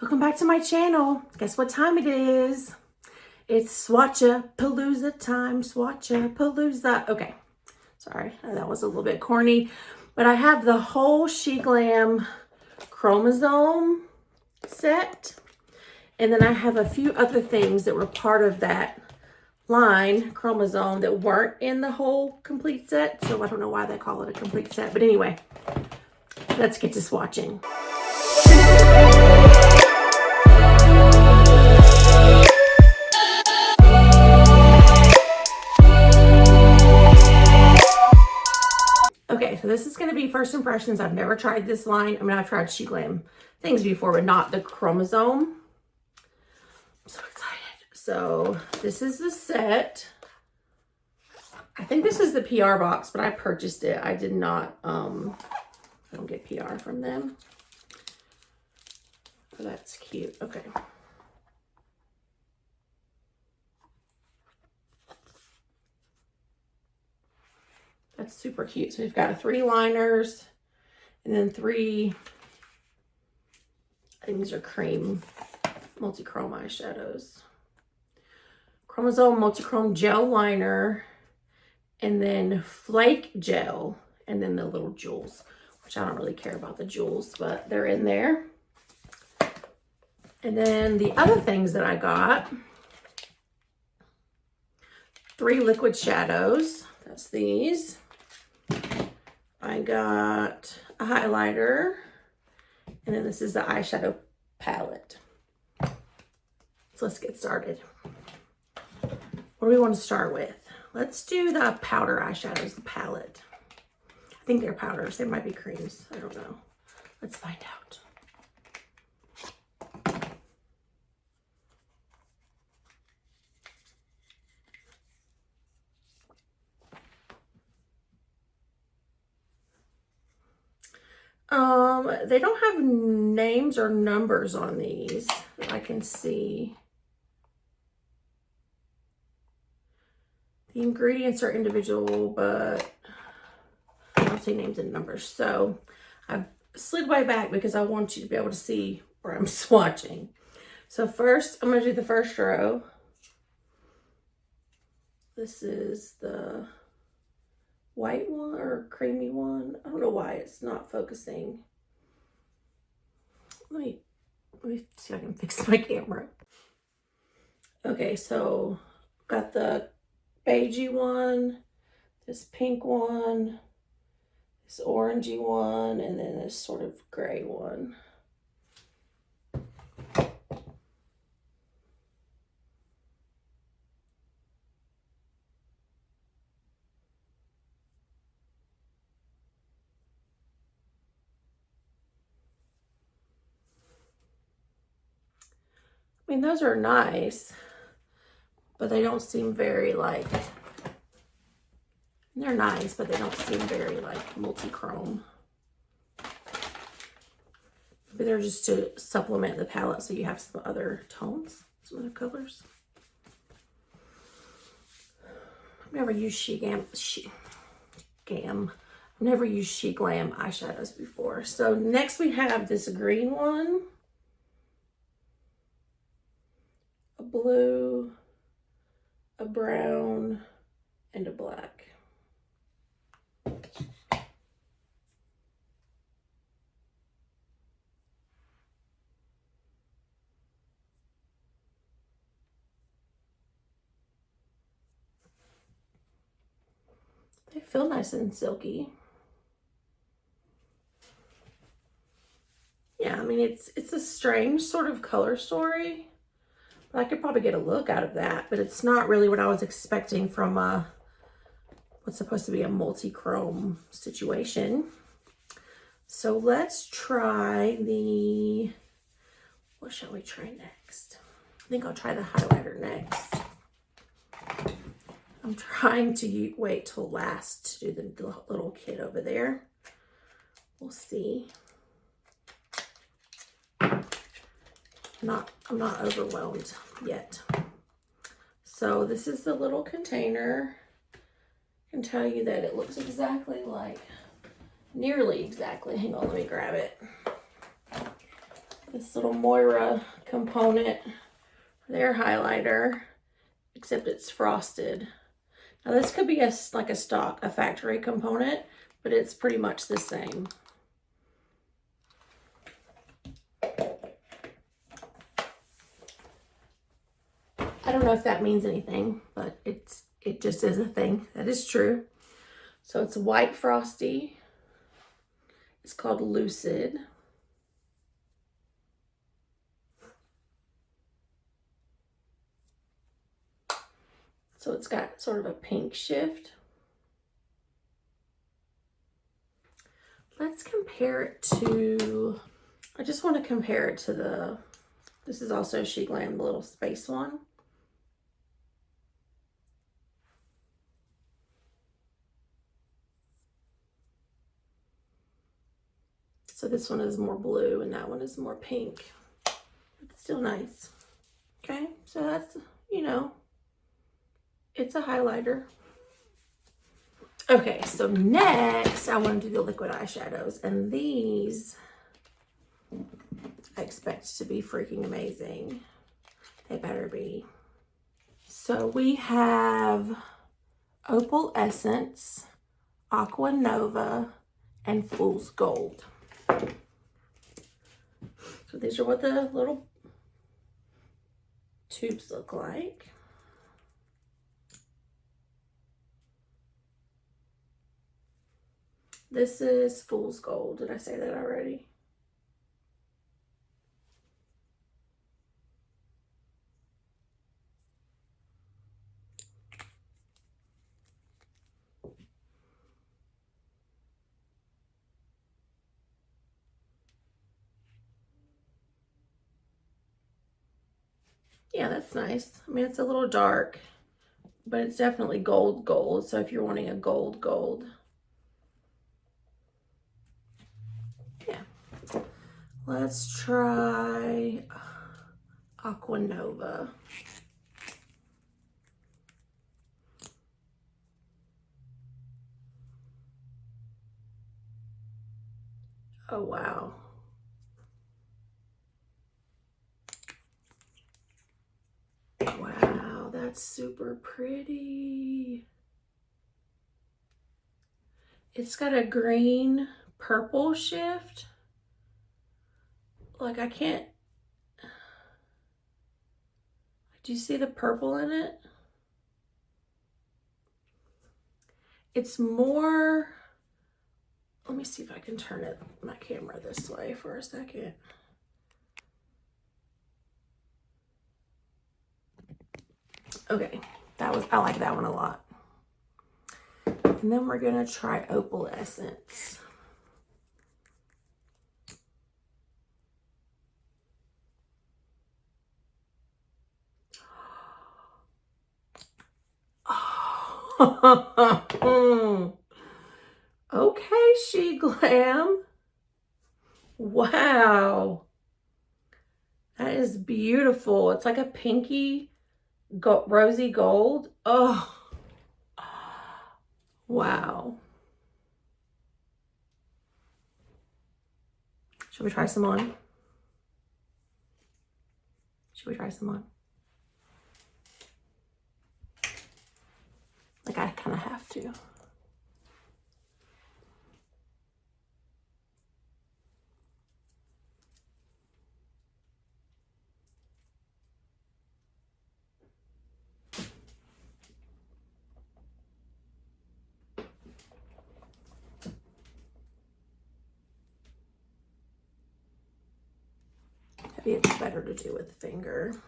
Welcome back to my channel. Guess what time it is? It's Swatcha-palooza time. Swatcha-palooza. Okay, sorry, that was a little bit corny, but I have the whole Sheglam Chroma Zone set, and then I have a few other things that were part of that line, Chroma Zone, that weren't in the whole complete set, so I don't know why they call it a complete set, but anyway, let's get to swatching. Okay, so this is going to be first impressions. I've never tried this line. I mean, I've tried Sheglam things before, but not the Chroma Zone. I'm so excited. So this is the set. I think this is the PR box, but I purchased it. I did not, I don't get PR from them. Oh, that's cute. Okay. That's super cute. So we've got 3 liners and then 3, I think these are cream multi-chrome eyeshadows. Chroma Zone multi-chrome gel liner, and then flake gel, and then the little jewels, which I don't really care about the jewels, but they're in there. And then the other things that I got, 3 liquid shadows. That's these. I got a highlighter, and then this is the eyeshadow palette. So let's get started. What do we want to start with? Let's do the powder eyeshadows, the palette. I think they're powders. They might be creams. I don't know. Let's find out. They don't have names or numbers on these that I can see. The ingredients are individual, but I don't see names and numbers. So I've slid way back because I want you to be able to see where I'm swatching. So first, I'm going to do the first row. This is the white one or creamy one. I don't know why it's not focusing. Let me see if I can fix my camera. Okay, so got the beigey one, this pink one, this orangey one, and then this sort of gray one. I mean, those are nice, but they don't seem very like, they're nice, but they don't seem very like multi-chrome. Maybe they're just to supplement the palette so you have some other tones, some other colors. I've never used Sheglam eyeshadows before. So next we have this green one, a blue, a brown, and a black. They feel nice and silky. Yeah, I mean, it's a strange sort of color story. I could probably get a look out of that, but it's not really what I was expecting from what's supposed to be a multi-chrome situation. So let's try what shall we try next? I think I'll try the highlighter next. I'm trying to wait till last to do the little kid over there. We'll see. I'm not overwhelmed yet. So this is the little container. I can tell you that it looks exactly like, nearly exactly. Hang on, let me grab it. this little Moira component for their highlighter, except it's frosted. Now this could be a factory component, but it's pretty much the same. I don't know if that means anything, but it just is a thing. That is true. So it's white frosty. It's called Lucid. So it's got sort of a pink shift. Let's compare it to, I just want to compare it to this is also Sheglam, the little space one. So this one is more blue and that one is more pink. It's still nice. Okay, so that's, you know, it's a highlighter. Okay, so next I want to do the liquid eyeshadows, and these I expect to be freaking amazing. They better be. So we have Opal Essence, Aqua Nova, and Fool's Gold. So these are what the little tubes look like. This is Fool's Gold. Did I say that already? Yeah, that's nice. I mean, it's a little dark, but it's definitely gold. So if you're wanting a gold. Yeah. Let's try Aqua Nova. Oh, wow. Wow, that's super pretty. It's got a green purple shift. Like I can't, do you see the purple in it? It's more, let me see if I can turn my camera this way for a second. Okay, I like that one a lot. And then we're gonna try Opal Essence. Oh. Okay, Sheglam. Wow. That is beautiful. It's like a pinky rosy gold. Oh. Wow. Should we try some on? Should we try some on? Like I kind of have to. Maybe it's better to do with the finger.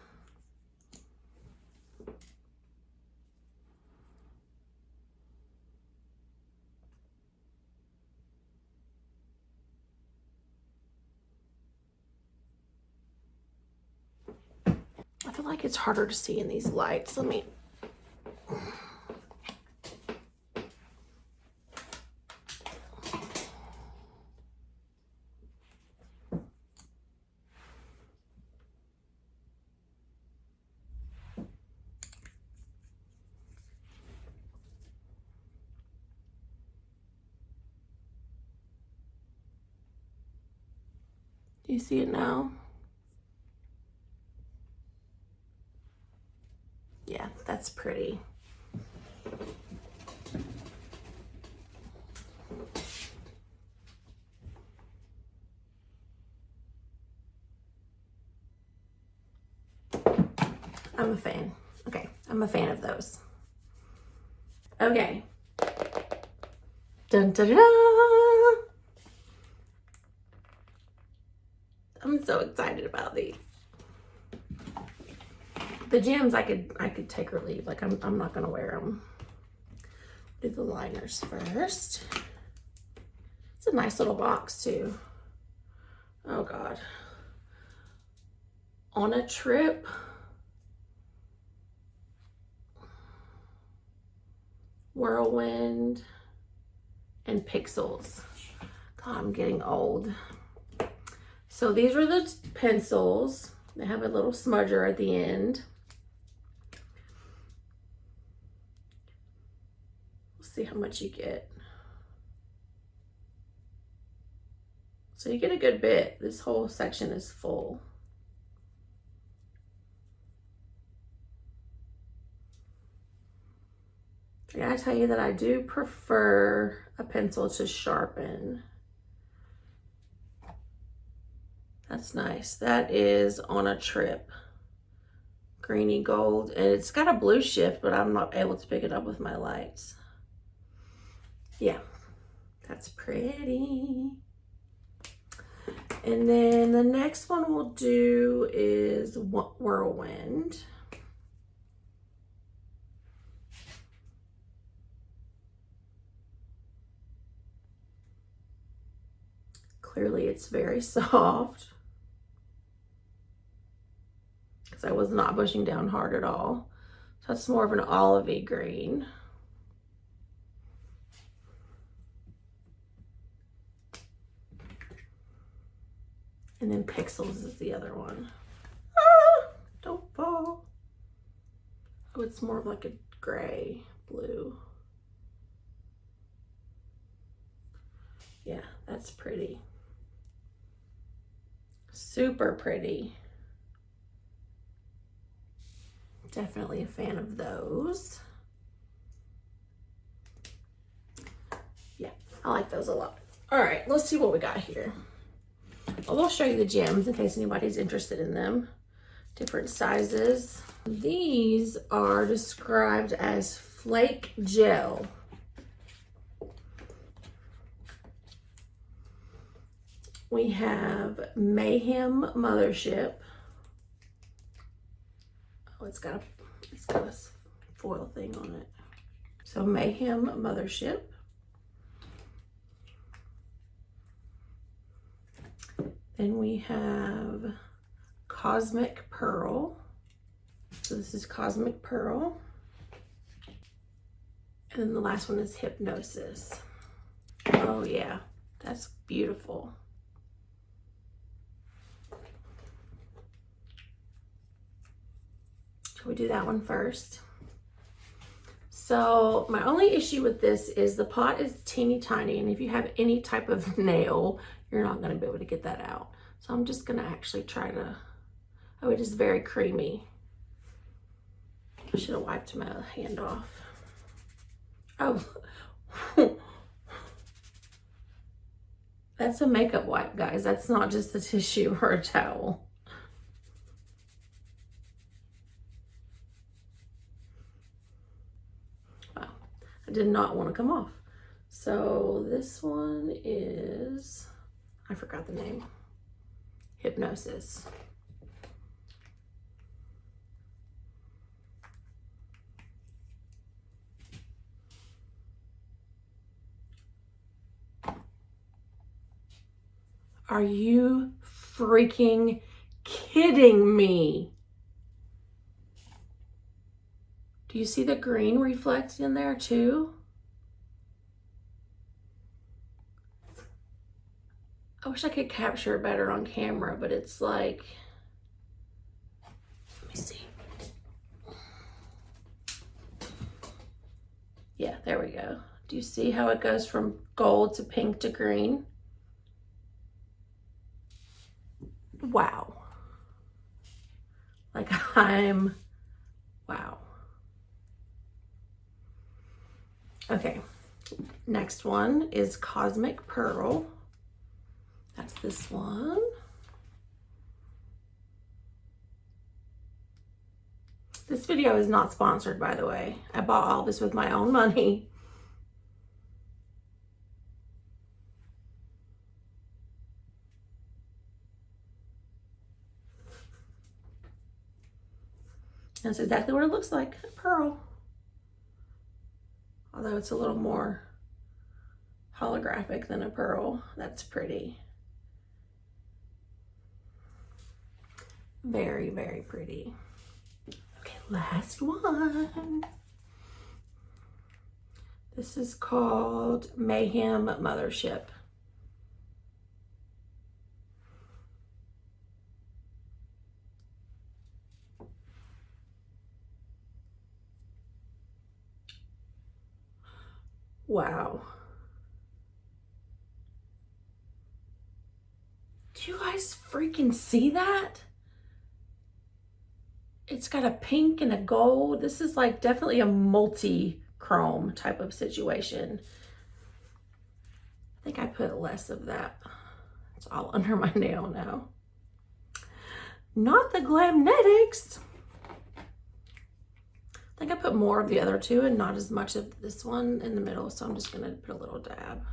I feel like it's harder to see in these lights. Let me. Do you see it now? that's pretty. I'm a fan. Okay, I'm a fan of those. Okay. Dun, dun, dun, dun. I'm so excited about these. The gems I could take or leave. Like I'm not gonna wear them. Do the liners first. It's a nice little box too. Oh God. On a Trip. Whirlwind and Pixels. God, I'm getting old. So these are the pencils. They have a little smudger at the end. Let's see how much you get. So you get a good bit. This whole section is full. I gotta tell you that I do prefer a pencil to sharpen. That's nice. That is On a Trip. Greeny gold. And it's got a blue shift, but I'm not able to pick it up with my lights. Yeah, that's pretty. And then the next one we'll do is Whirlwind. Clearly it's very soft because I was not pushing down hard at all. So it's more of an olivey green. And then Pixels is the other one. Ah, don't fall. Oh, it's more of like a gray blue. Yeah, that's pretty. Super pretty. Definitely a fan of those. Yeah, I like those a lot. All right, let's see what we got here. Well, we'll show you the gems in case anybody's interested in them. Different sizes. These are described as flake gel. We have Mayhem Mothership. Oh, it's got a foil thing on it. So Mayhem Mothership. Then we have Cosmic Pearl. So this is Cosmic Pearl. And then the last one is Hypnosis. Oh yeah, that's beautiful. Shall we do that one first? So my only issue with this is the pot is teeny tiny, and if you have any type of nail, you're not gonna be able to get that out. So I'm just gonna actually try to, oh, it is very creamy. I should have wiped my hand off. Oh, that's a makeup wipe, guys. That's not just a tissue or a towel. Wow, I did not want to come off. So this one is, I forgot the name. Hypnosis. Are you freaking kidding me? Do you see the green reflect in there too? I wish I could capture it better on camera, but it's like, let me see. Yeah, there we go. Do you see how it goes from gold to pink to green? Wow. Like wow. Next one is Cosmic Pearl. That's this one. This video is not sponsored, by the way. I bought all this with my own money. That's exactly what it looks like, a pearl. Although it's a little more holographic than a pearl. That's pretty. Very, very pretty. Okay, last one. This is called Mayhem Mothership. Wow. Do you guys freaking see that? It's got a pink and a gold. This is like definitely a multi-chrome type of situation. I think I put less of that. It's all under my nail now. Not the Glamnetics. I think I put more of the other two and not as much of this one in the middle, so I'm just gonna put a little dab.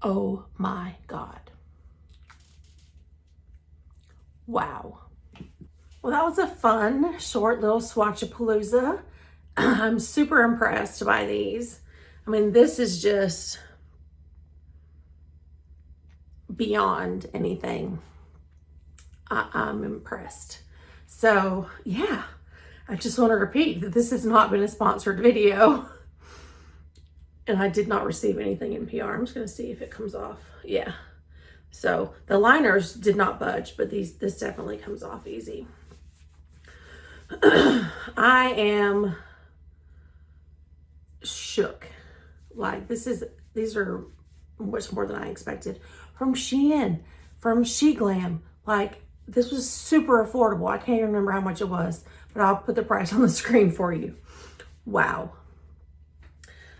Oh my God. Wow. Well, that was a fun, short little swatchapalooza. I'm super impressed by these. I mean, this is just beyond anything. I'm impressed. So yeah, I just want to repeat that this has not been a sponsored video. And I did not receive anything in PR. I'm just gonna see if it comes off. Yeah. So the liners did not budge, but this definitely comes off easy. I am shook. Like these are much more than I expected. From Shein, from Sheglam. Like this was super affordable. I can't even remember how much it was, but I'll put the price on the screen for you. Wow.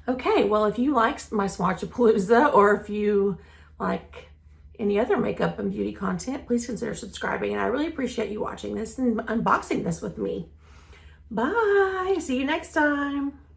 Okay, well, if you like my swatchapalooza or if you like any other makeup and beauty content, please consider subscribing. And I really appreciate you watching this and unboxing this with me. Bye. See you next time.